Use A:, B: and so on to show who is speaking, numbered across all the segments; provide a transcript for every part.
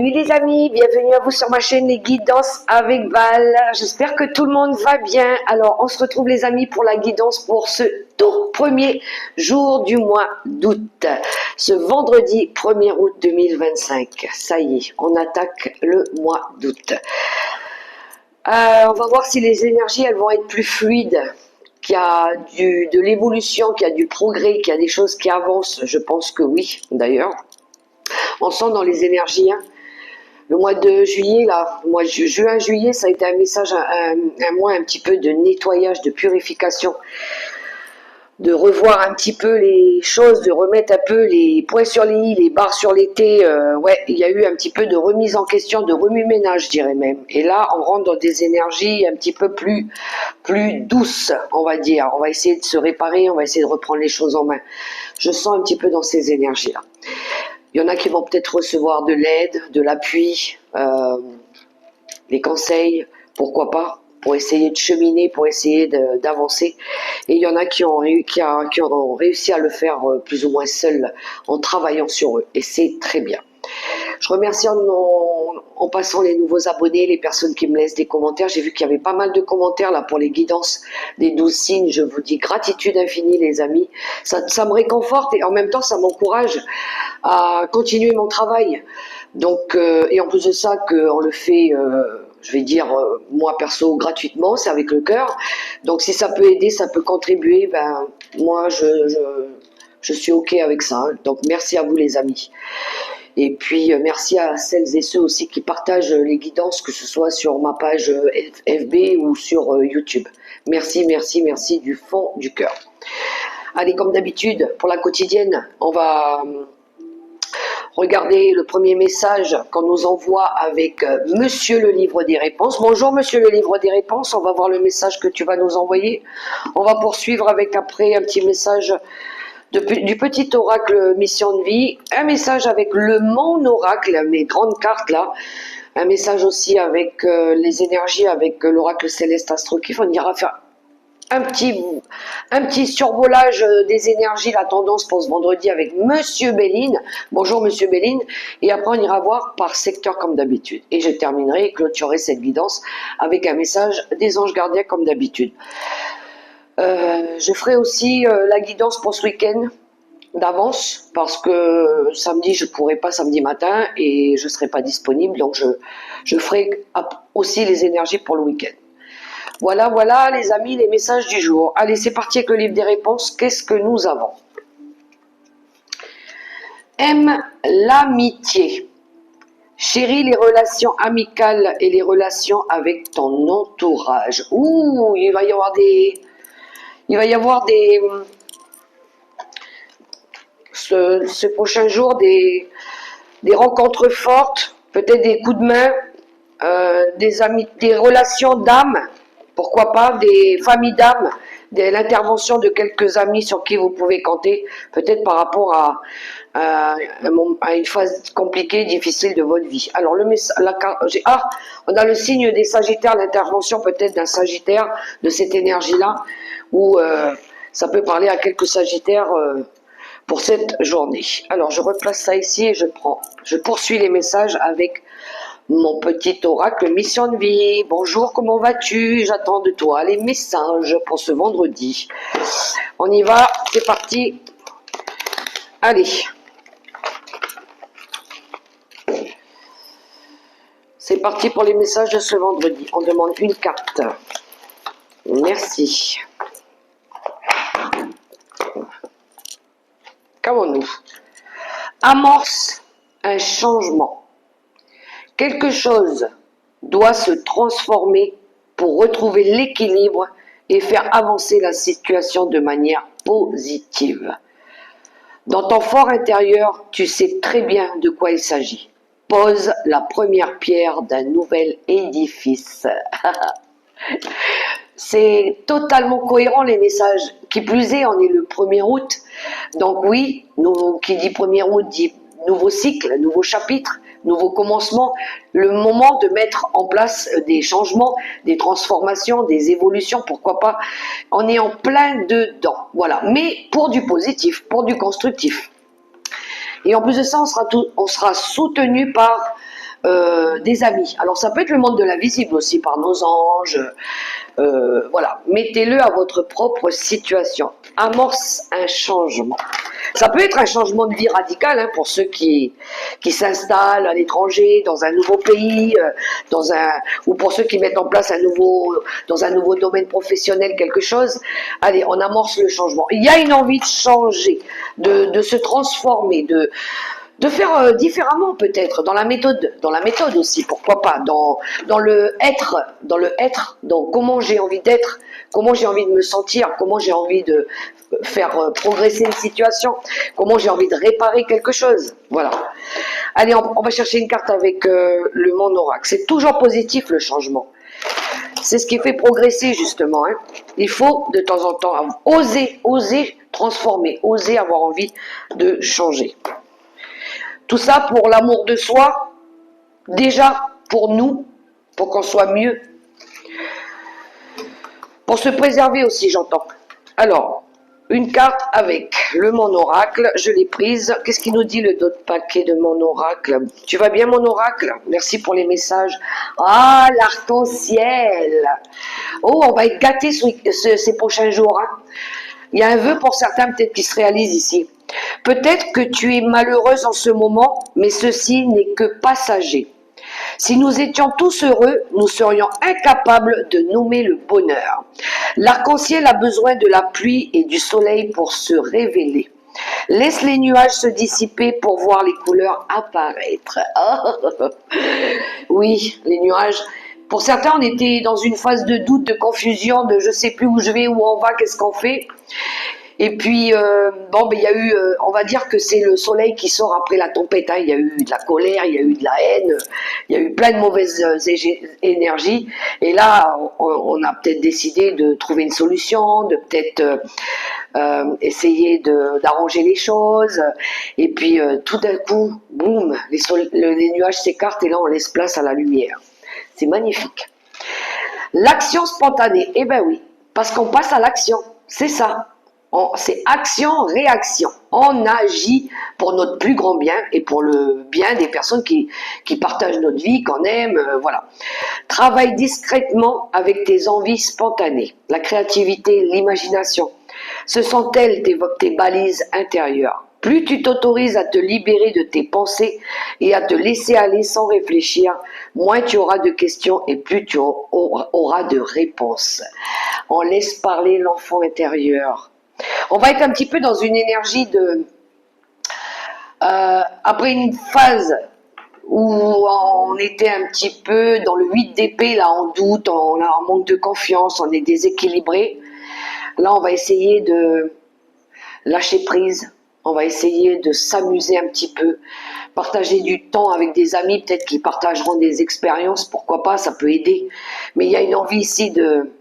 A: Salut les amis, bienvenue à vous sur ma chaîne Les Guidances avec Val. J'espère que tout le monde va bien. Alors on se retrouve les amis pour la guidance pour ce tout premier jour du mois d'août. Ce vendredi 1er août 2025. Ça y est, on attaque le mois d'août. On va voir si les énergies elles vont être plus fluides, qu'il y a de l'évolution, qu'il y a du progrès, qu'il y a des choses qui avancent. Je pense que oui d'ailleurs. On sent dans les énergies, hein. Le mois de juillet, là, le mois de juin, juillet, ça a été un message, un mois un petit peu de nettoyage, de purification, de revoir un petit peu les choses, de remettre un peu les points sur les i, les barres sur les t. Ouais, il y a eu un petit peu de remise en question, de remue-ménage, je dirais même. Et là, on rentre dans des énergies un petit peu plus douces, on va dire. On va essayer de se réparer, on va essayer de reprendre les choses en main. Je sens un petit peu dans ces énergies-là. Il y en a qui vont peut-être recevoir de l'aide, de l'appui, des conseils, pourquoi pas, pour essayer de cheminer, pour essayer d'avancer. Et il y en a qui ont réussi à le faire plus ou moins seuls, en travaillant sur eux. Et c'est très bien. Je remercie en passant les nouveaux abonnés, les personnes qui me laissent des commentaires. J'ai vu qu'il y avait pas mal de commentaires là pour les guidances des 12 signes. Je vous dis gratitude infinie les amis. Ça me réconforte et en même temps ça m'encourage à continuer mon travail. Donc, et en plus de ça, qu'on le fait, je vais dire, moi perso, gratuitement, c'est avec le cœur. Donc si ça peut aider, ça peut contribuer, ben moi je suis OK avec ça. Hein. Donc merci à vous les amis. Et puis, merci à celles et ceux aussi qui partagent les guidances, que ce soit sur ma page FB ou sur YouTube. Merci, merci, merci du fond du cœur. Allez, comme d'habitude, pour la quotidienne, on va regarder le premier message qu'on nous envoie avec Monsieur le Livre des Réponses. Bonjour Monsieur le Livre des Réponses, on va voir le message que tu vas nous envoyer. On va poursuivre avec après un petit message du petit oracle mission de vie, un message avec le mon oracle, mes grandes cartes là, un message aussi avec les énergies, avec l'oracle céleste astrokif. On ira faire un petit survolage des énergies, la tendance pour ce vendredi avec Monsieur Béline. Bonjour Monsieur Béline. Et après on ira voir par secteur comme d'habitude. Et je terminerai et clôturerai cette guidance avec un message des anges gardiens comme d'habitude. Je ferai aussi la guidance pour ce week-end d'avance parce que samedi je pourrai pas samedi matin et je serai pas disponible, donc je ferai aussi les énergies pour le week-end. Voilà, voilà les amis, les messages du jour. Allez, c'est parti avec le livre des réponses. Qu'est-ce que nous avons? Aime l'amitié. Chéris les relations amicales et les relations avec ton entourage. Ouh, il va y avoir ce prochain jour des rencontres fortes, peut-être des coups de main, des relations d'âme, pourquoi pas, des familles d'âme, l'intervention de quelques amis sur qui vous pouvez compter, peut-être par rapport à une phase compliquée, difficile de votre vie. Alors, on a le signe des Sagittaires, l'intervention peut-être d'un Sagittaire, de cette énergie-là, où ça peut parler à quelques Sagittaires pour cette journée. Alors, je replace ça ici et je poursuis les messages avec mon petit oracle mission de vie. Bonjour, comment vas-tu? J'attends de toi les messages pour ce vendredi. On y va, c'est parti. Allez. C'est parti pour les messages de ce vendredi. On demande une carte. Merci. Qu'avons-nous? Amorce un changement. Quelque chose doit se transformer pour retrouver l'équilibre et faire avancer la situation de manière positive. Dans ton fort intérieur, tu sais très bien de quoi il s'agit. Pose la première pierre d'un nouvel édifice. C'est totalement cohérent les messages. Qui plus est, on est le 1er août. Donc oui, qui dit 1er août dit nouveau cycle, nouveau chapitre, nouveau commencement. Le moment de mettre en place des changements, des transformations, des évolutions, pourquoi pas. On est en plein dedans. Voilà. Mais pour du positif, pour du constructif. Et en plus de ça, on sera soutenu par des amis. Alors ça peut être le monde de l'invisible aussi, par nos anges. Voilà, mettez-le à votre propre situation. Amorce un changement. Ça peut être un changement de vie radical hein, pour ceux qui s'installent à l'étranger, dans un nouveau pays, ou pour ceux qui mettent en place dans un nouveau domaine professionnel quelque chose. Allez, on amorce le changement. Il y a une envie de changer, de se transformer, de faire différemment peut-être, dans la méthode aussi, pourquoi pas, dans le être, dans comment j'ai envie d'être, comment j'ai envie de me sentir, comment j'ai envie de faire progresser une situation, comment j'ai envie de réparer quelque chose, voilà. Allez, on va chercher une carte avec le monde oracle. C'est toujours positif le changement. C'est ce qui fait progresser justement. Hein. Il faut de temps en temps oser transformer, oser avoir envie de changer. Tout ça pour l'amour de soi, déjà pour nous, pour qu'on soit mieux. Pour se préserver aussi, j'entends. Alors, une carte avec le mon oracle, je l'ai prise. Qu'est-ce qu'il nous dit le dos de paquet de mon oracle? Tu vas bien mon oracle? Merci pour les messages. Ah, l'arc-en-ciel. Oh, on va être gâtés ces prochains jours. Hein. Il y a un vœu pour certains peut-être qui se réalise ici. Peut-être que tu es malheureuse en ce moment, mais ceci n'est que passager. Si nous étions tous heureux, nous serions incapables de nommer le bonheur. L'arc-en-ciel a besoin de la pluie et du soleil pour se révéler. Laisse les nuages se dissiper pour voir les couleurs apparaître. Oh, oui, les nuages. Pour certains, on était dans une phase de doute, de confusion, de je sais plus où je vais, où on va, qu'est-ce qu'on fait. Et puis, il y a eu, on va dire que c'est le soleil qui sort après la tempête. Hein. Il y a eu de la colère, il y a eu de la haine, il y a eu plein de mauvaises énergies. Et là, on a peut-être décidé de trouver une solution, de peut-être essayer d'arranger les choses. Et puis, tout d'un coup, boum, les nuages s'écartent et là, on laisse place à la lumière. C'est magnifique. L'action spontanée, eh ben oui, parce qu'on passe à l'action, c'est ça. C'est action-réaction. On agit pour notre plus grand bien et pour le bien des personnes qui partagent notre vie, qu'on aime, voilà. Travaille discrètement avec tes envies spontanées, la créativité, l'imagination. Ce sont elles tes balises intérieures. Plus tu t'autorises à te libérer de tes pensées et à te laisser aller sans réfléchir, moins tu auras de questions et plus tu auras de réponses. On laisse parler l'enfant intérieur. On va être un petit peu dans une énergie de... après une phase où on était un petit peu dans le 8 d'épée, là on doute, on a un manque de confiance, on est déséquilibré. Là on va essayer de lâcher prise, on va essayer de s'amuser un petit peu, partager du temps avec des amis, peut-être qu'ils partageront des expériences, pourquoi pas, ça peut aider. Mais il y a une envie ici de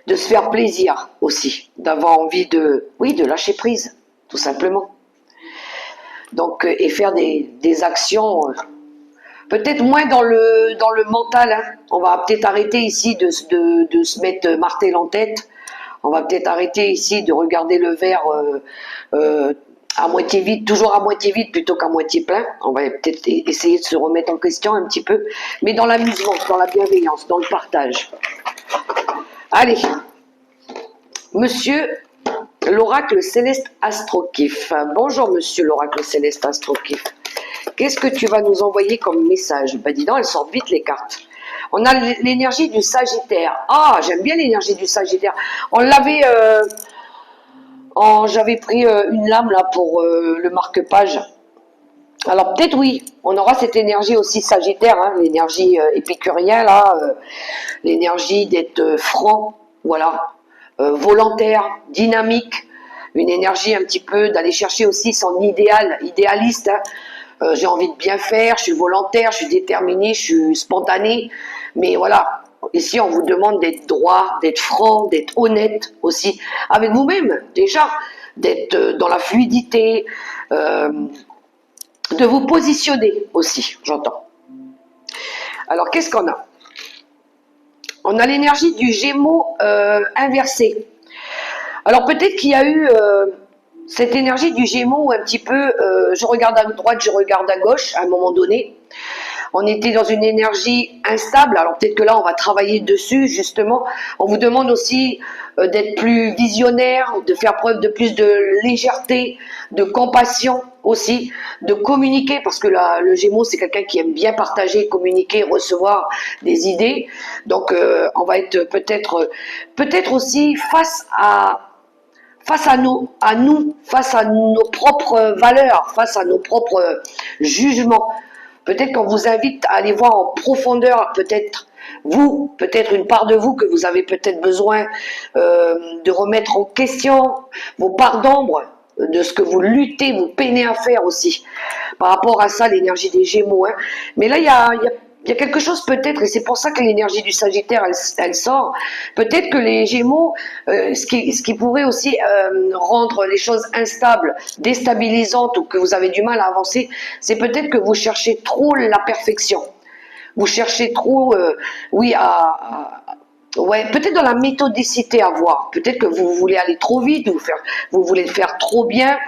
A: se faire plaisir aussi, d'avoir envie de lâcher prise, tout simplement. Donc, et faire des actions, peut-être moins dans le mental. Hein. On va peut-être arrêter ici de se mettre martel en tête. On va peut-être arrêter ici de regarder le verre à moitié vide, toujours à moitié vide plutôt qu'à moitié plein. On va peut-être essayer de se remettre en question un petit peu, mais dans l'amusement, dans la bienveillance, dans le partage. Allez, monsieur l'oracle céleste Astrokif. Bonjour monsieur l'oracle céleste Astrokif. Qu'est-ce que tu vas nous envoyer comme message? Ben dis donc, elles sortent vite les cartes. On a l'énergie du Sagittaire. Ah, j'aime bien l'énergie du Sagittaire. On l'avait... j'avais pris une lame là pour le marque-page. Alors peut-être oui, on aura cette énergie aussi Sagittaire, hein, l'énergie épicurien là, l'énergie d'être franc, voilà, volontaire, dynamique, une énergie un petit peu d'aller chercher aussi son idéaliste. Hein. J'ai envie de bien faire, je suis volontaire, je suis déterminé, je suis spontané, mais voilà. Ici, on vous demande d'être droit, d'être franc, d'être honnête aussi avec vous-même déjà, d'être dans la fluidité, de vous positionner aussi, j'entends. Alors, qu'est-ce qu'on a? On a l'énergie du Gémeaux inversé. Alors, peut-être qu'il y a eu cette énergie du Gémeaux un petit peu, je regarde à droite, je regarde à gauche à un moment donné. on était dans une énergie instable. Alors peut-être que là, on va travailler dessus, justement. On vous demande aussi d'être plus visionnaire, de faire preuve de plus de légèreté, de compassion aussi, de communiquer, parce que le Gémeaux, c'est quelqu'un qui aime bien partager, communiquer, recevoir des idées. Donc, on va être peut-être aussi face à nous, face à nos propres valeurs, face à nos propres jugements. Peut-être qu'on vous invite à aller voir en profondeur, peut-être une part de vous que vous avez peut-être besoin de remettre en question, vos parts d'ombre, de ce que vous luttez, vous peinez à faire aussi. Par rapport à ça, l'énergie des Gémeaux. Hein. Mais là, il y a quelque chose peut-être, et c'est pour ça que l'énergie du Sagittaire, elle sort. Peut-être que les Gémeaux, ce qui pourrait aussi rendre les choses instables, déstabilisantes, ou que vous avez du mal à avancer, c'est peut-être que vous cherchez trop la perfection. Vous cherchez trop, oui, ouais, peut-être dans la méthodicité à voir. Peut-être que vous voulez aller trop vite, vous voulez le faire trop bien.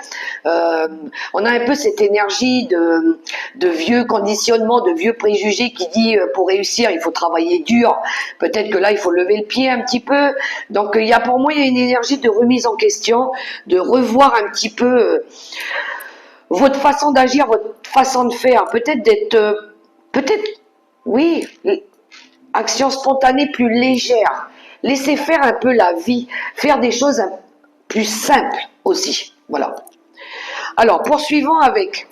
A: On a un peu cette énergie de vieux conditionnement, de vieux préjugés qui dit pour réussir, il faut travailler dur. Peut-être que là, il faut lever le pied un petit peu. Donc, pour moi, il y a une énergie de remise en question, de revoir un petit peu votre façon d'agir, votre façon de faire. Peut-être, oui, action spontanée plus légère. Laissez faire un peu la vie. Faire des choses plus simples aussi. Voilà. Alors, poursuivons avec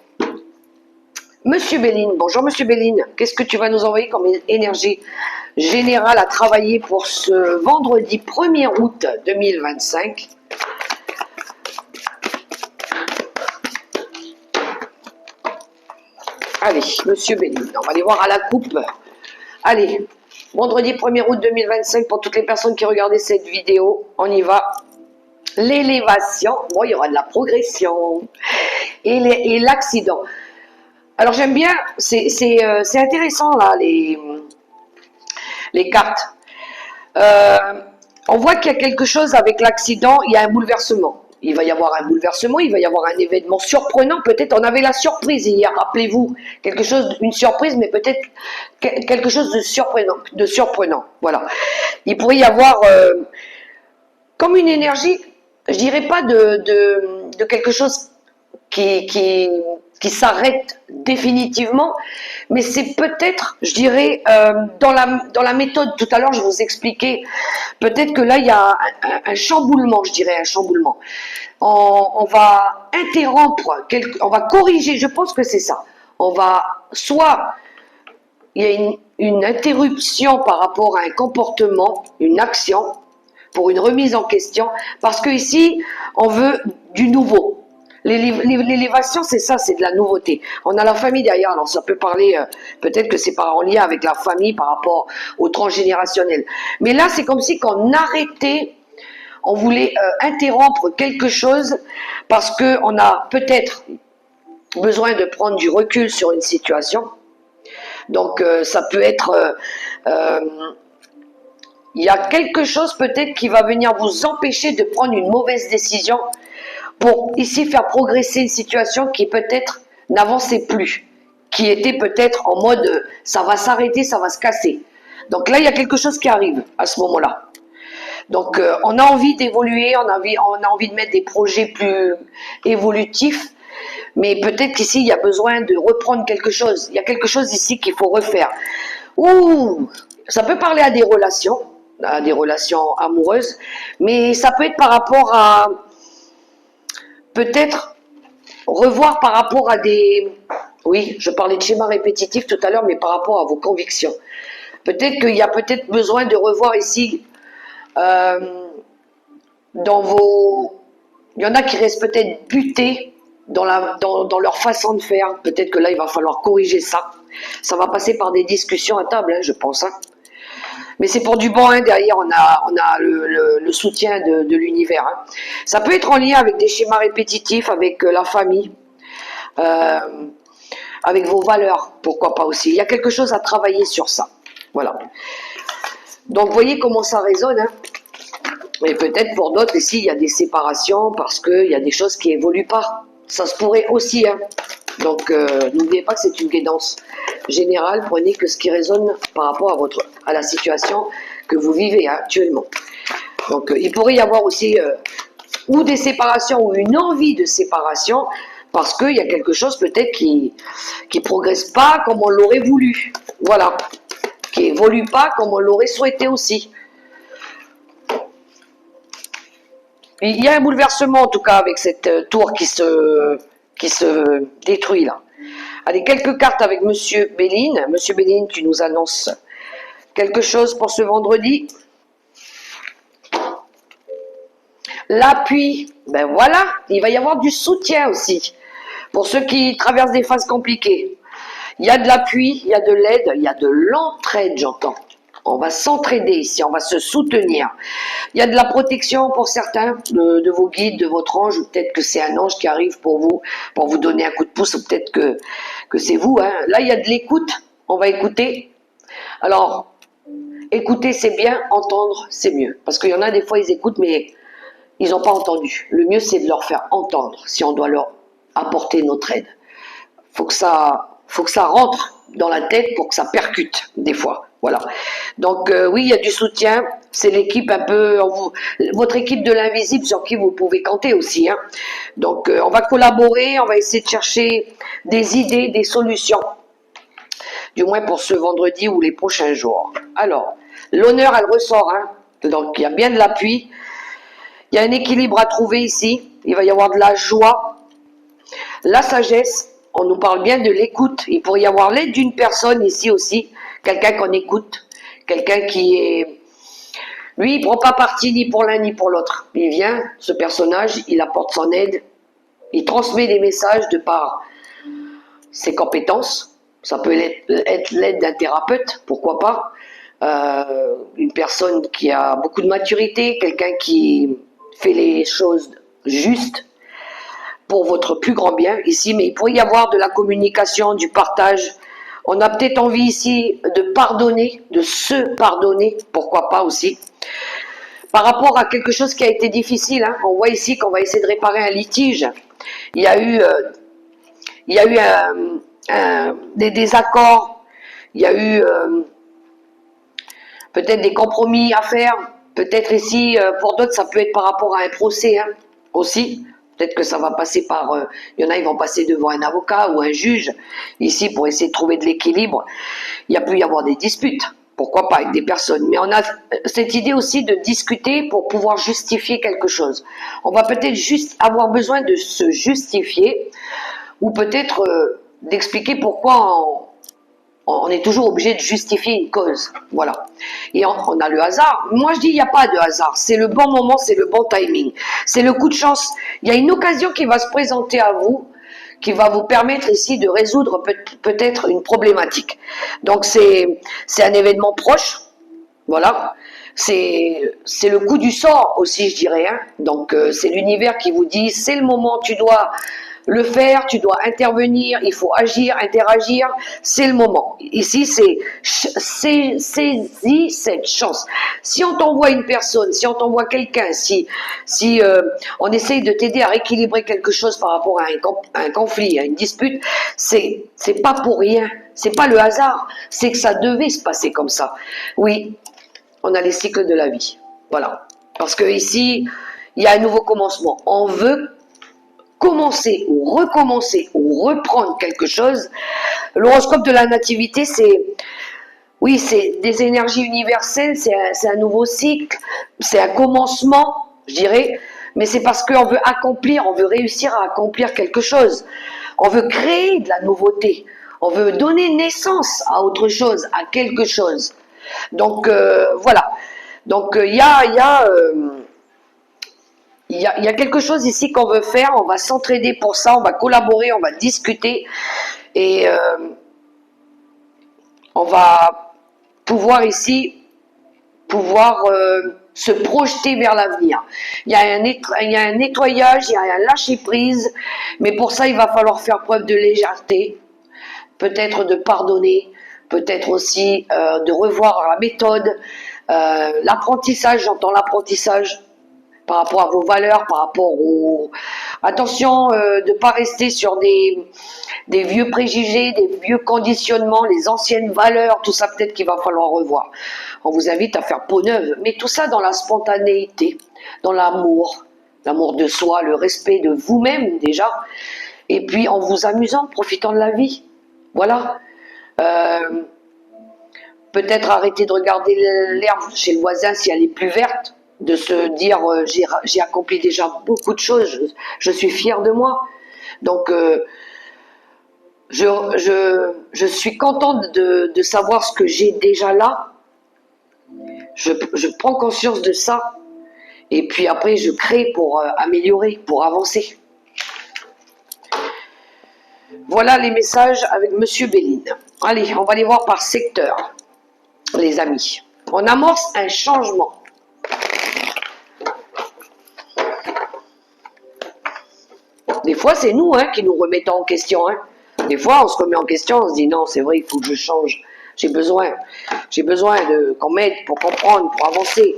A: Monsieur Béline. Bonjour Monsieur Béline. Qu'est-ce que tu vas nous envoyer comme énergie générale à travailler pour ce vendredi 1er août 2025 ? Allez, Monsieur Béline. On va aller voir à la coupe. Allez. Vendredi 1er août 2025, pour toutes les personnes qui regardaient cette vidéo, on y va. L'élévation, bon, il y aura de la progression. Et l'accident. Alors j'aime bien, c'est intéressant là, les cartes. On voit qu'il y a quelque chose avec l'accident, il y a un bouleversement. Il va y avoir un bouleversement, il va y avoir un événement surprenant. Peut-être on avait la surprise hier, rappelez-vous, une surprise, mais peut-être quelque chose de surprenant. Voilà. Il pourrait y avoir comme une énergie, je dirais pas de quelque chose qui s'arrête définitivement, mais c'est peut-être, je dirais, dans la méthode, tout à l'heure je vous expliquais, peut-être que là il y a un chamboulement, je dirais un chamboulement. On va interrompre, on va corriger, je pense que c'est ça. Soit il y a une interruption par rapport à un comportement, une action, pour une remise en question, parce que ici on veut du nouveau. L'élévation, c'est ça, c'est de la nouveauté. On a la famille derrière, alors ça peut parler, peut-être que c'est en lien avec la famille par rapport au transgénérationnel. Mais là, c'est comme si qu'on arrêtait, on voulait interrompre quelque chose parce qu'on a peut-être besoin de prendre du recul sur une situation. Donc, ça peut être... il y a quelque chose peut-être qui va venir vous empêcher de prendre une mauvaise décision pour ici faire progresser une situation qui peut-être n'avançait plus, qui était peut-être en mode ça va s'arrêter, ça va se casser. Donc là, il y a quelque chose qui arrive à ce moment-là. Donc on a envie d'évoluer, on a envie de mettre des projets plus évolutifs, mais peut-être qu'ici, il y a besoin de reprendre quelque chose. Il y a quelque chose ici qu'il faut refaire. Ouh, ça peut parler à des relations amoureuses, mais ça peut être par rapport à peut-être revoir par rapport à des... Oui, je parlais de schéma répétitif tout à l'heure, mais par rapport à vos convictions. Peut-être qu'il y a peut-être besoin de revoir ici dans vos... Il y en a qui restent peut-être butés dans leur façon de faire. Peut-être que là, il va falloir corriger ça. Ça va passer par des discussions à table, hein, je pense. Hein. Mais c'est pour du bon, hein, derrière on a le soutien de l'univers. Hein. Ça peut être en lien avec des schémas répétitifs, avec la famille, avec vos valeurs, pourquoi pas aussi. Il y a quelque chose à travailler sur ça. Voilà. Donc vous voyez comment ça résonne. Hein. Et peut-être pour d'autres ici, il y a des séparations parce qu'il y a des choses qui évoluent pas. Ça se pourrait aussi. Hein. Donc, n'oubliez pas que c'est une guidance générale. Prenez que ce qui résonne par rapport à la situation que vous vivez actuellement. Donc, il pourrait y avoir aussi ou des séparations ou une envie de séparation parce qu'il y a quelque chose peut-être qui progresse pas comme on l'aurait voulu. Voilà. Qui évolue pas comme on l'aurait souhaité aussi. Il y a un bouleversement en tout cas avec cette tour qui se détruit là. Allez, quelques cartes avec Monsieur Béline. Monsieur Béline, tu nous annonces quelque chose pour ce vendredi. L'appui, ben voilà, il va y avoir du soutien aussi. Pour ceux qui traversent des phases compliquées. Il y a de l'appui, il y a de l'aide, il y a de l'entraide, j'entends. On va s'entraider ici, on va se soutenir. Il y a de la protection pour certains de vos guides, de votre ange, ou peut-être que c'est un ange qui arrive pour vous donner un coup de pouce, ou peut-être que c'est vous. Hein. Là, il y a de l'écoute, on va écouter. Alors, écouter c'est bien, entendre c'est mieux. Parce qu'il y en a des fois, ils écoutent, mais ils n'ont pas entendu. Le mieux, c'est de leur faire entendre, si on doit leur apporter notre aide. Faut que ça rentre dans la tête pour que ça percute, des fois. Voilà. Donc, oui, il y a du soutien. C'est l'équipe un peu, votre équipe de l'invisible sur qui vous pouvez compter aussi. Hein. Donc, on va collaborer, on va essayer de chercher des idées, des solutions. Du moins pour ce vendredi ou les prochains jours. Alors, l'honneur, elle ressort. Hein. Donc, il y a bien de l'appui. Il y a un équilibre à trouver ici. Il va y avoir de la joie, la sagesse. On nous parle bien de l'écoute. Il pourrait y avoir l'aide d'une personne ici aussi. Quelqu'un qu'on écoute. Quelqu'un qui est... Lui, il ne prend pas parti ni pour l'un ni pour l'autre. Il vient, ce personnage, il apporte son aide. Il transmet des messages de par ses compétences. Ça peut être l'aide d'un thérapeute, pourquoi pas. Une personne qui a beaucoup de maturité. Quelqu'un qui fait les choses justes pour votre plus grand bien ici, mais il pourrait y avoir de la communication, du partage. On a peut-être envie ici de pardonner, de se pardonner, pourquoi pas aussi. Par rapport à quelque chose qui a été difficile, hein, on voit ici qu'on va essayer de réparer un litige. Il y a eu des désaccords, il y a eu peut-être des compromis à faire. Peut-être ici, pour d'autres, ça peut être par rapport à un procès hein, aussi. Peut-être que ça va passer par... il y en a, ils vont passer devant un avocat ou un juge, ici, pour essayer de trouver de l'équilibre. Il y a pu y avoir des disputes, pourquoi pas, avec des personnes. Mais on a cette idée aussi de discuter pour pouvoir justifier quelque chose. On va peut-être juste avoir besoin de se justifier, ou peut-être d'expliquer pourquoi on est toujours obligé de justifier une cause. Voilà. Et on a le hasard. Moi, je dis, il n'y a pas de hasard. C'est le bon moment, c'est le bon timing. C'est le coup de chance. Il y a une occasion qui va se présenter à vous, qui va vous permettre ici de résoudre peut-être une problématique. Donc, c'est un événement proche. Voilà. C'est le coup du sort aussi, je dirais. Hein. Donc, c'est l'univers qui vous dit, c'est le moment, tu dois le faire, tu dois intervenir, il faut agir, interagir, c'est le moment. Ici, c'est saisis cette chance. Si on t'envoie une personne, si on t'envoie quelqu'un, si on essaye de t'aider à rééquilibrer quelque chose par rapport à un conflit, à une dispute, c'est pas pour rien, c'est pas le hasard, c'est que ça devait se passer comme ça. Oui, on a les cycles de la vie, voilà. Parce que ici, il y a un nouveau commencement. On veut commencer ou reprendre quelque chose. L'horoscope de la nativité, c'est des énergies universelles, c'est un nouveau cycle, c'est un commencement, je dirais, mais c'est parce qu'on veut accomplir, on veut réussir à accomplir quelque chose. On veut créer de la nouveauté, on veut donner naissance à autre chose, à quelque chose. Donc voilà. Donc il y a quelque chose ici qu'on veut faire, on va s'entraider pour ça, on va collaborer, on va discuter et on va pouvoir ici se projeter vers l'avenir. Il y a un nettoyage, il y a un lâcher prise, mais pour ça il va falloir faire preuve de légèreté, peut-être de pardonner, peut-être aussi de revoir la méthode, l'apprentissage, j'entends l'apprentissage. par rapport à vos valeurs, par rapport au... Attention de ne pas rester sur des vieux préjugés, des vieux conditionnements, les anciennes valeurs, tout ça peut-être qu'il va falloir revoir. On vous invite à faire peau neuve, mais tout ça dans la spontanéité, dans l'amour de soi, le respect de vous-même déjà, et puis en vous amusant, profitant de la vie. Voilà. Peut-être arrêter de regarder l'herbe chez le voisin si elle est plus verte, de se dire j'ai accompli déjà beaucoup de choses, je suis fière de moi. Donc je suis contente de savoir ce que j'ai déjà là. Je prends conscience de ça et puis après je crée pour améliorer, pour avancer. Voilà les messages avec Monsieur Béline. Allez, on va les voir par secteur, les amis. On amorce un changement. Des fois, c'est nous qui nous remettons en question. Des fois, on se remet en question, on se dit non, c'est vrai, il faut que je change. J'ai besoin qu'on m'aide pour comprendre, pour avancer.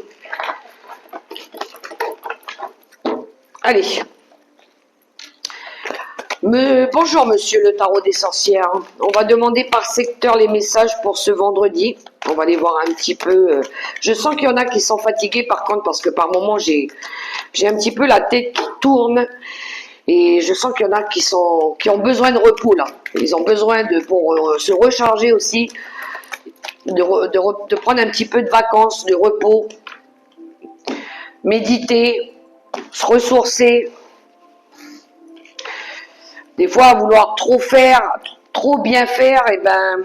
A: Allez. Bonjour, monsieur le tarot des sorcières. On va demander par secteur les messages pour ce vendredi. On va les voir un petit peu. Je sens qu'il y en a qui sont fatigués, par contre, parce que par moments, j'ai un petit peu la tête qui tourne. Et je sens qu'il y en a qui ont besoin de repos là. Ils ont besoin pour se recharger aussi, de prendre un petit peu de vacances, de repos, méditer, se ressourcer. Des fois, à vouloir trop faire, trop bien faire, et ben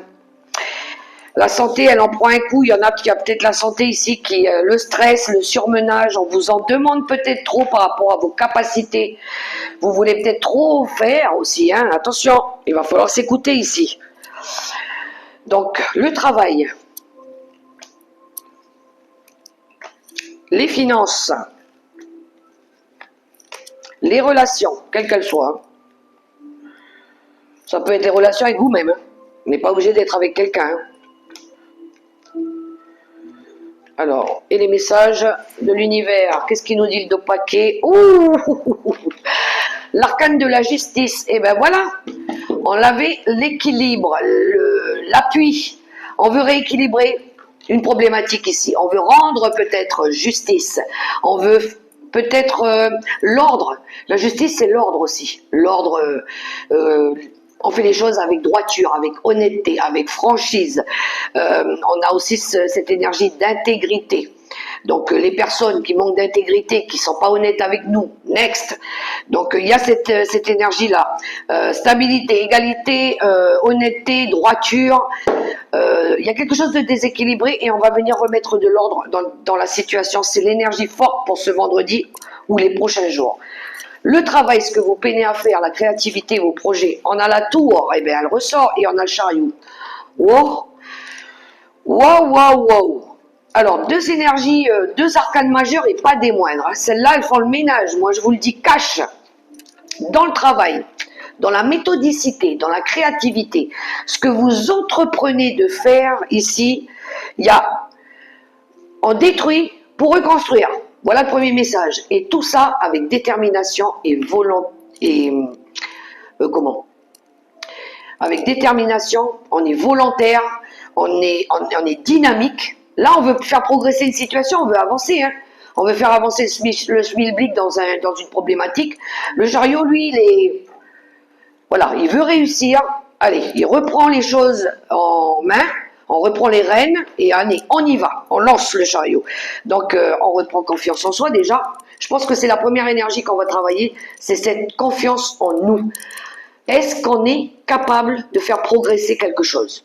A: la santé, elle en prend un coup. Il y en a qui a peut-être la santé ici, qui le stress, le surmenage, on vous en demande peut-être trop par rapport à vos capacités. Vous voulez peut-être trop faire aussi, attention, il va falloir s'écouter ici. Donc, le travail, les finances, les relations, quelles qu'elles soient. Ça peut être les relations avec vous-même, on n'est pas obligé d'être avec quelqu'un. Alors, et les messages de l'univers, qu'est-ce qu'il nous dit le dos paquet? L'arcane de la justice, et ben voilà, on avait l'équilibre, l'appui, on veut rééquilibrer une problématique ici, on veut rendre peut-être justice, on veut peut-être l'ordre, la justice c'est l'ordre aussi, l'ordre, on fait les choses avec droiture, avec honnêteté, avec franchise, on a aussi cette énergie d'intégrité. Donc les personnes qui manquent d'intégrité, qui sont pas honnêtes avec nous, next. Donc il y a cette énergie-là. Stabilité, égalité, honnêteté, droiture. Il y a quelque chose de déséquilibré et on va venir remettre de l'ordre dans la situation. C'est l'énergie forte pour ce vendredi ou les prochains jours. Le travail, ce que vous peinez à faire, la créativité, vos projets, on a la tour, et bien elle ressort, et on a le chariot. Wow, wow, wow, wow. Alors, deux énergies, deux arcanes majeures et pas des moindres. Celles-là, elles font le ménage. Moi, je vous le dis, cash. Dans le travail, dans la méthodicité, dans la créativité, ce que vous entreprenez de faire ici, il y a, on détruit pour reconstruire. Voilà le premier message. Et tout ça avec détermination et volonté. Et avec détermination, on est volontaire, on est dynamique. Là, on veut faire progresser une situation, on veut avancer. On veut faire avancer le schmilblick dans une problématique. Le chariot, lui, il veut réussir. Allez, il reprend les choses en main. On reprend les rênes et allez, on y va, on lance le chariot. Donc, on reprend confiance en soi déjà. Je pense que c'est la première énergie qu'on va travailler, c'est cette confiance en nous. Est-ce qu'on est capable de faire progresser quelque chose?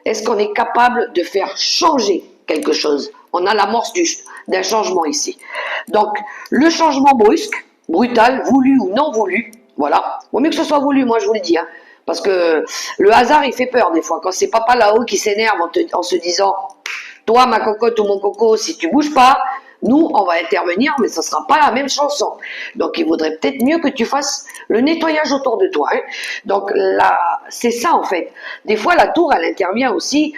A: Est-ce qu'on est capable de faire changer quelque chose? On a l'amorce d'un changement ici. Donc, le changement brusque, brutal, voulu ou non voulu, voilà. Vaut mieux que ce soit voulu, moi je vous le dis, parce que le hasard, il fait peur des fois. Quand c'est papa là-haut qui s'énerve en se disant « Toi, ma cocotte ou mon coco, si tu bouges pas, nous, on va intervenir, mais ce ne sera pas la même chanson. » Donc, il vaudrait peut-être mieux que tu fasses le nettoyage autour de toi. Donc, là, c'est ça, en fait. Des fois, la tour, elle intervient aussi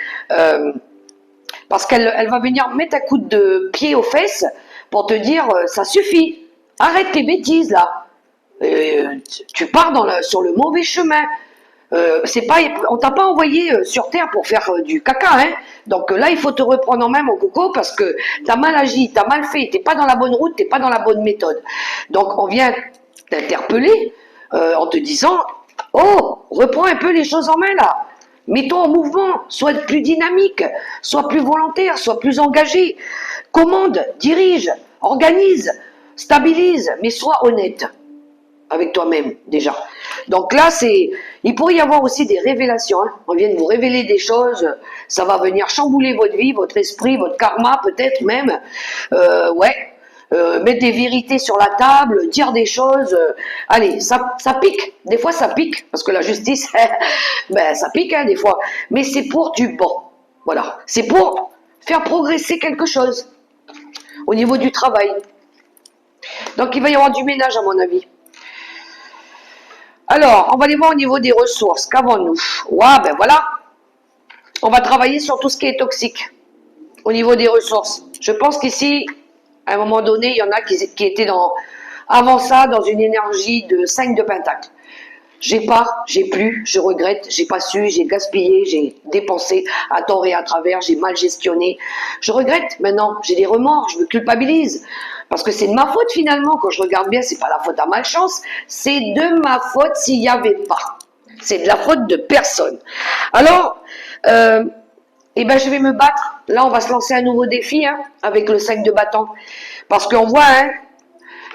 A: parce qu'elle va venir mettre un coup de pied aux fesses pour te dire « Ça suffit. Arrête tes bêtises, là. Tu pars sur le mauvais chemin. C'est pas, on t'a pas envoyé sur Terre pour faire du caca, hein. Donc là, il faut te reprendre en main, mon coco, parce que t'as mal agi, t'as mal fait, t'es pas dans la bonne route, t'es pas dans la bonne méthode. Donc on vient t'interpeller en te disant, oh, reprends un peu les choses en main là. Mets-toi en mouvement, sois plus dynamique, sois plus volontaire, sois plus engagé. Commande, dirige, organise, stabilise, mais sois honnête avec toi-même déjà. Donc là, il pourrait y avoir aussi des révélations. Hein. On vient de vous révéler des choses. Ça va venir chambouler votre vie, votre esprit, votre karma peut-être même. Ouais. Mettre des vérités sur la table, dire des choses. Allez, ça pique. Des fois, ça pique parce que la justice, ben ça pique hein, des fois. Mais c'est pour du bon. Voilà. C'est pour faire progresser quelque chose au niveau du travail. Donc, il va y avoir du ménage à mon avis. Alors, on va aller voir au niveau des ressources. Qu'avons-nous? Ouais, ben voilà. On va travailler sur tout ce qui est toxique au niveau des ressources. Je pense qu'ici, à un moment donné, il y en a qui étaient avant ça, dans une énergie de 5 de pentacle. J'ai pas, j'ai plus, je regrette, j'ai pas su, j'ai gaspillé, j'ai dépensé à tort et à travers, j'ai mal gestionné. Je regrette maintenant, j'ai des remords, je me culpabilise. Parce que c'est de ma faute finalement, quand je regarde bien, c'est pas la faute à malchance, c'est de ma faute s'il n'y avait pas. C'est de la faute de personne. Alors, eh ben je vais me battre. Là, on va se lancer un nouveau défi hein, avec le 5 de bâton. Parce qu'on voit, hein,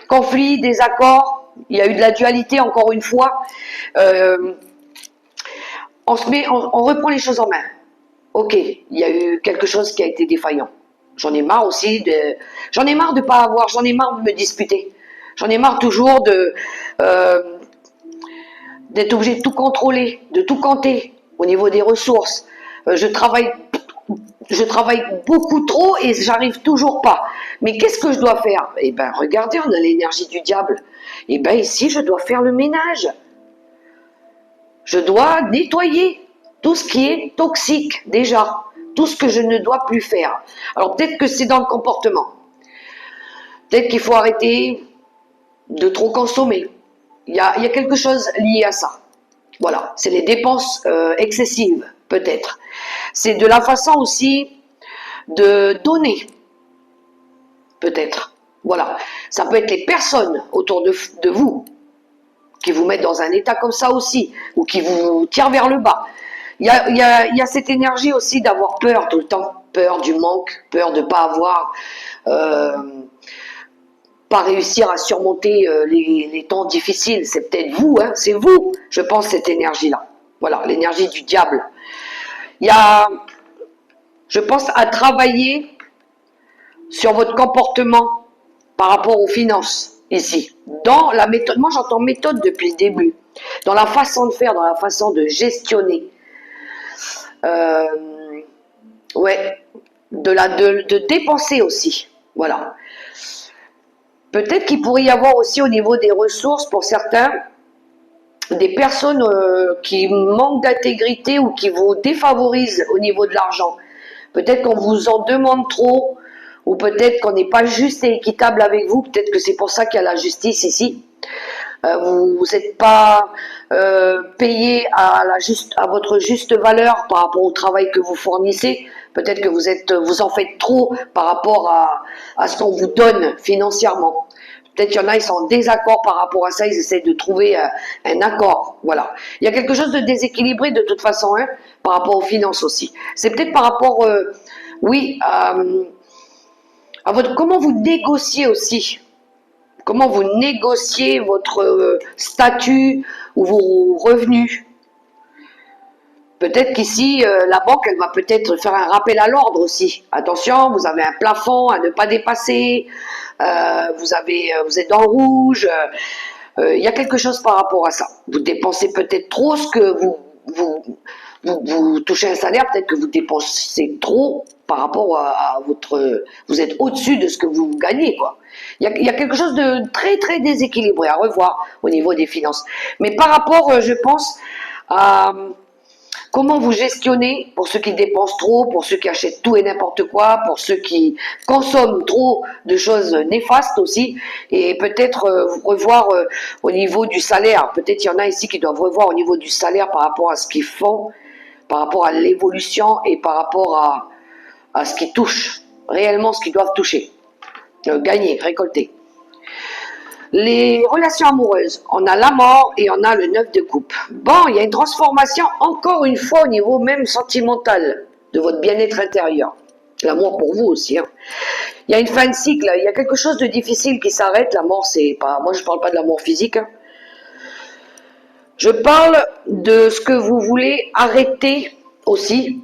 A: conflit, désaccord, il y a eu de la dualité encore une fois. On reprend les choses en main. Ok, il y a eu quelque chose qui a été défaillant. J'en ai marre aussi j'en ai marre de pas avoir, j'en ai marre de me disputer. J'en ai marre toujours d'être obligé de tout contrôler, de tout compter au niveau des ressources. Je travaille beaucoup trop et j'arrive toujours pas. Mais qu'est-ce que je dois faire? Eh ben, regardez, on a l'énergie du diable. Eh ben, ici, je dois faire le ménage. Je dois nettoyer tout ce qui est toxique, déjà. Tout ce que je ne dois plus faire. Alors, peut-être que c'est dans le comportement. Peut-être qu'il faut arrêter de trop consommer. Il y a quelque chose lié à ça. Voilà, c'est les dépenses excessives, peut-être. C'est de la façon aussi de donner, peut-être. Voilà, ça peut être les personnes autour de vous qui vous mettent dans un état comme ça aussi, ou qui vous tirent vers le bas. Il y a cette énergie aussi d'avoir peur tout le temps, peur du manque, peur de ne pas avoir, pas réussir à surmonter les temps difficiles. C'est peut-être vous, hein, c'est vous, je pense, cette énergie-là. Voilà, l'énergie du diable. Il y a, je pense, à travailler sur votre comportement par rapport aux finances, ici. Dans la méthode, moi j'entends méthode depuis le début, dans la façon de faire, dans la façon de gestionner. Ouais, de dépenser aussi, voilà. Peut-être qu'il pourrait y avoir aussi au niveau des ressources, pour certains, des personnes qui manquent d'intégrité ou qui vous défavorisent au niveau de l'argent. Peut-être qu'on vous en demande trop, ou peut-être qu'on n'est pas juste et équitable avec vous, peut-être que c'est pour ça qu'il y a la justice ici. Vous n'êtes pas payé à votre juste valeur par rapport au travail que vous fournissez. Peut-être que vous en faites trop par rapport à ce qu'on vous donne financièrement. Peut-être qu'il y en a, ils sont en désaccord par rapport à ça, ils essaient de trouver un accord. Voilà. Il y a quelque chose de déséquilibré de toute façon, hein, par rapport aux finances aussi. C'est peut-être par rapport, oui, à comment vous négociez aussi. Comment vous négociez votre statut ou vos revenus. Peut-être qu'ici, la banque, elle va peut-être faire un rappel à l'ordre aussi. Attention, vous avez un plafond à ne pas dépasser, vous êtes dans le rouge, il y a quelque chose par rapport à ça. Vous dépensez peut-être trop ce que vous touchez un salaire, peut-être que vous dépensez trop par rapport à votre... Vous êtes au-dessus de ce que vous gagnez, quoi. Il y a quelque chose de très, très déséquilibré à revoir au niveau des finances. Mais par rapport, je pense, à Comment vous gestionnez pour ceux qui dépensent trop, pour ceux qui achètent tout et n'importe quoi, pour ceux qui consomment trop de choses néfastes aussi, et peut-être revoir au niveau du salaire. Peut-être il y en a ici qui doivent revoir au niveau du salaire par rapport à ce qu'ils font, par rapport à l'évolution et par rapport à ce qu'ils touchent, réellement ce qu'ils doivent toucher, gagner, récolter. Les relations amoureuses, on a la mort et on a le 9 de coupe. Bon, il y a une transformation encore une fois au niveau même sentimental de votre bien-être intérieur. L'amour pour vous aussi. Hein. Il y a une fin de cycle, il y a quelque chose de difficile qui s'arrête. La mort, c'est pas. Moi, je parle pas de l'amour physique. Hein. Je parle de ce que vous voulez arrêter aussi.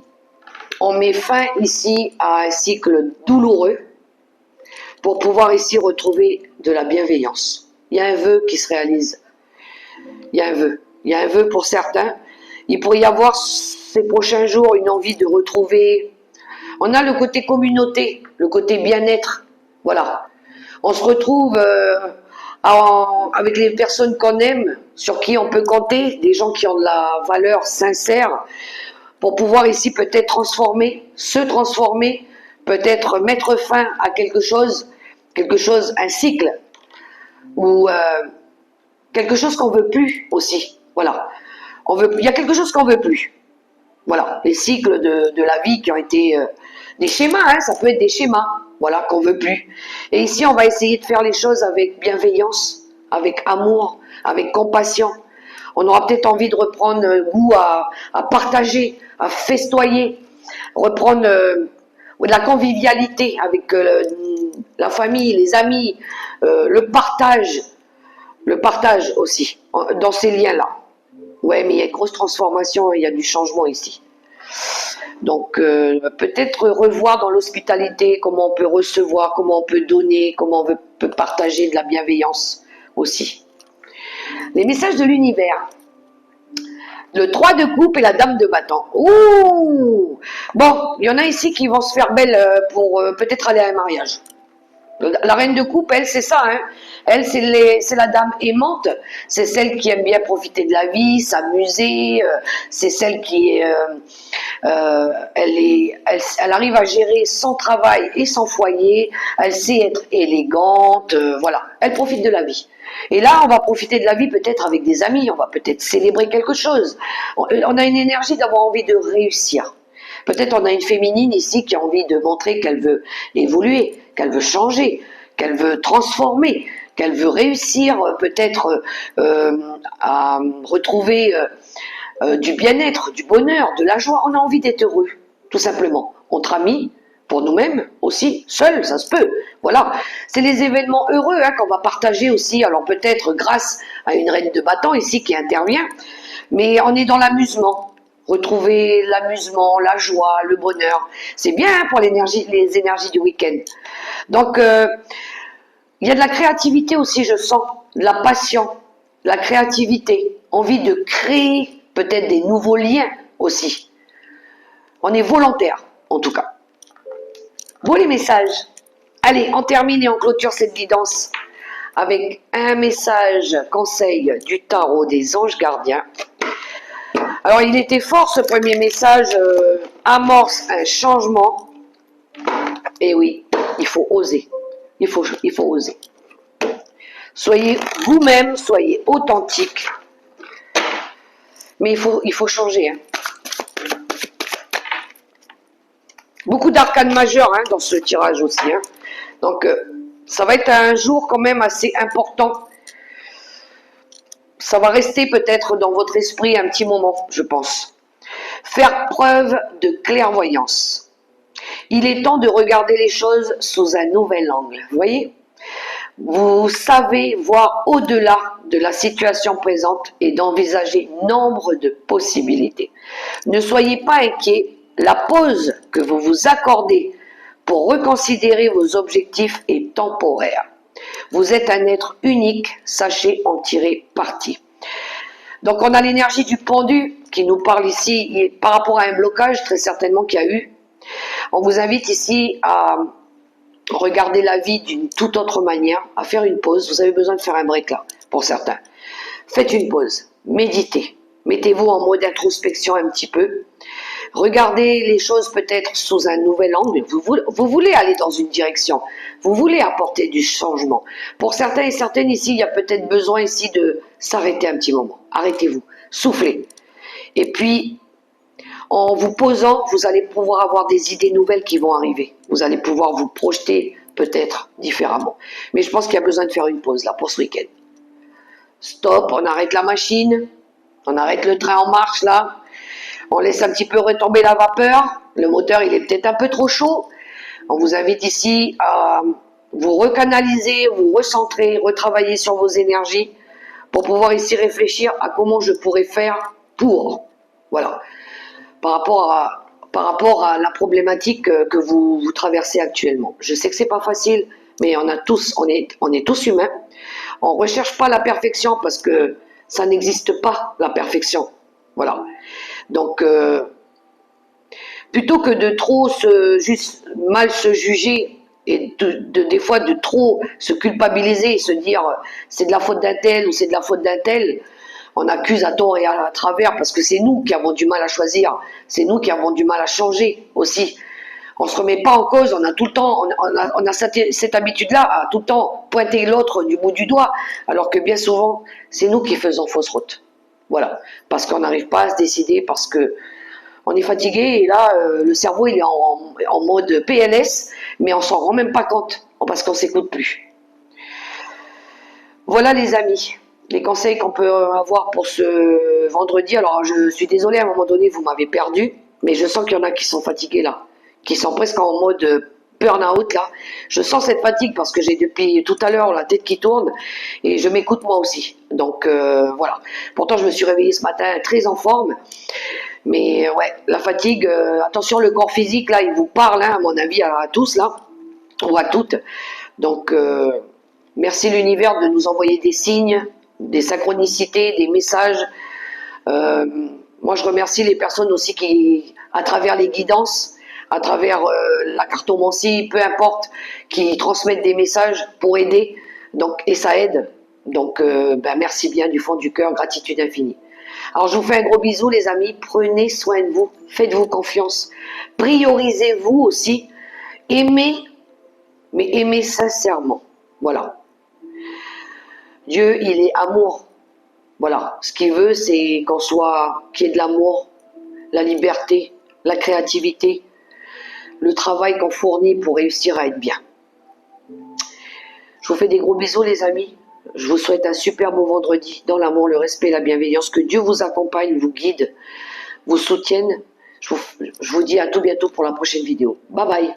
A: On met fin ici à un cycle douloureux pour pouvoir ici retrouver de la bienveillance. Il y a un vœu qui se réalise. Il y a un vœu. Il y a un vœu pour certains. Il pourrait y avoir ces prochains jours une envie de retrouver. On a le côté communauté, le côté bien-être. Voilà. On se retrouve avec les personnes qu'on aime, sur qui on peut compter, des gens qui ont de la valeur sincère, pour pouvoir ici peut-être transformer, se transformer, peut-être mettre fin à quelque chose, un cycle, ou quelque chose qu'on veut plus aussi. Voilà. Il y a quelque chose qu'on veut plus. Voilà. Les cycles de la vie qui ont été des schémas, hein, ça peut être des schémas, voilà, qu'on veut plus. Et ici, on va essayer de faire les choses avec bienveillance, avec amour, avec compassion. On aura peut-être envie de reprendre goût à partager, à festoyer, reprendre de la convivialité avec la famille, les amis, le partage aussi, dans ces liens-là. Ouais, mais il y a une grosse transformation, il y a du changement ici. Donc, peut-être revoir dans l'hospitalité comment on peut recevoir, comment on peut donner, comment on peut partager de la bienveillance aussi. Les messages de l'univers. Le 3 de coupe et la dame de bâton. Ouh! Bon, il y en a ici qui vont se faire belle pour peut-être aller à un mariage. La reine de coupe, elle, c'est ça. Hein. Elle, c'est la dame aimante. C'est celle qui aime bien profiter de la vie, s'amuser. C'est celle qui elle arrive à gérer son travail et son foyer. Elle sait être élégante. Voilà, elle profite de la vie. Et là, on va profiter de la vie peut-être avec des amis. On va peut-être célébrer quelque chose. On a une énergie d'avoir envie de réussir. Peut-être on a une féminine ici qui a envie de montrer qu'elle veut évoluer, qu'elle veut changer, qu'elle veut transformer, qu'elle veut réussir peut-être à retrouver du bien-être, du bonheur, de la joie. On a envie d'être heureux, tout simplement. Entre amis, pour nous-mêmes aussi, seuls, ça se peut. Voilà, c'est les événements heureux hein, qu'on va partager aussi. Alors peut-être grâce à une reine de bâton ici qui intervient, mais on est dans l'amusement. Retrouver l'amusement, la joie, le bonheur. C'est bien hein, pour les énergies du week-end. Donc, il y a de la créativité aussi, je sens. De la passion, la créativité. Envie de créer peut-être des nouveaux liens aussi. On est volontaire, en tout cas. Bon, les messages. Allez, on termine et on clôture cette guidance avec un message conseil du tarot des anges gardiens. Alors, il était fort ce premier message, amorce un changement. Et oui, il faut oser. Il faut oser. Soyez vous-même, soyez authentique. Mais il faut changer. Hein. Beaucoup d'arcanes majeures hein, dans ce tirage aussi. Hein. Donc, ça va être un jour quand même assez important. Ça va rester peut-être dans votre esprit un petit moment, je pense. Faire preuve de clairvoyance. Il est temps de regarder les choses sous un nouvel angle. Vous voyez ? Vous savez voir au-delà de la situation présente et d'envisager nombre de possibilités. Ne soyez pas inquiets. La pause que vous vous accordez pour reconsidérer vos objectifs est temporaire. Vous êtes un être unique, sachez en tirer parti. Donc on a l'énergie du pendu qui nous parle ici par rapport à un blocage très certainement qu'il y a eu. On vous invite ici à regarder la vie d'une toute autre manière, à faire une pause. Vous avez besoin de faire un break là, pour certains. Faites une pause, méditez, Mettez-vous en mode introspection un petit peu. Regardez les choses peut-être sous un nouvel angle. Vous voulez aller dans une direction. Vous voulez apporter du changement. Pour certains et certaines ici, il y a peut-être besoin ici de s'arrêter un petit moment. Arrêtez-vous. Soufflez. Et puis, en vous posant, vous allez pouvoir avoir des idées nouvelles qui vont arriver. Vous allez pouvoir vous projeter peut-être différemment. Mais je pense qu'il y a besoin de faire une pause là pour ce week-end. Stop, on arrête la machine. On arrête le train en marche là. On laisse un petit peu retomber la vapeur. Le moteur, il est peut-être un peu trop chaud. On vous invite ici à vous recanaliser, vous recentrer, retravailler sur vos énergies pour pouvoir ici réfléchir à comment je pourrais faire pour. Voilà. Par rapport à la problématique que vous traversez actuellement. Je sais que c'est pas facile, mais on est tous humains. On recherche pas la perfection parce que ça n'existe pas, la perfection. Voilà. Donc, plutôt que de trop mal se juger et des fois de trop se culpabiliser et se dire c'est de la faute d'un tel ou c'est de la faute d'un tel, on accuse à tort et à travers parce que c'est nous qui avons du mal à choisir, c'est nous qui avons du mal à changer aussi. On se remet pas en cause, on a tout le temps, on a cette habitude-là à tout le temps pointer l'autre du bout du doigt, alors que bien souvent, c'est nous qui faisons fausse route. Voilà, parce qu'on n'arrive pas à se décider, parce que on est fatigué et là, le cerveau il est en mode PLS, mais on s'en rend même pas compte, parce qu'on s'écoute plus. Voilà les amis, les conseils qu'on peut avoir pour ce vendredi. Alors je suis désolée, à un moment donné, vous m'avez perdu, mais je sens qu'il y en a qui sont fatigués là, qui sont presque en mode burn-out là. Je sens cette fatigue parce que j'ai depuis tout à l'heure la tête qui tourne et je m'écoute moi aussi. Donc voilà. Pourtant je me suis réveillée ce matin très en forme. Mais ouais, la fatigue, attention le corps physique là, il vous parle, hein, à mon avis, à tous là, ou à toutes. Donc merci l'univers de nous envoyer des signes, des synchronicités, des messages. Moi je remercie les personnes aussi qui, à travers les guidances, à travers la cartomancie, peu importe, qui transmettent des messages pour aider. Donc, et ça aide. Donc merci bien du fond du cœur, gratitude infinie. Alors je vous fais un gros bisou les amis, prenez soin de vous, faites-vous confiance, priorisez-vous aussi, aimez, mais aimez sincèrement, voilà. Dieu, il est amour, voilà. Ce qu'il veut, c'est qu'il y ait de l'amour, la liberté, la créativité, le travail qu'on fournit pour réussir à être bien. Je vous fais des gros bisous les amis. Je vous souhaite un super beau vendredi dans l'amour, le respect, la bienveillance. Que Dieu vous accompagne, vous guide, vous soutienne. Je vous dis à tout bientôt pour la prochaine vidéo. Bye bye.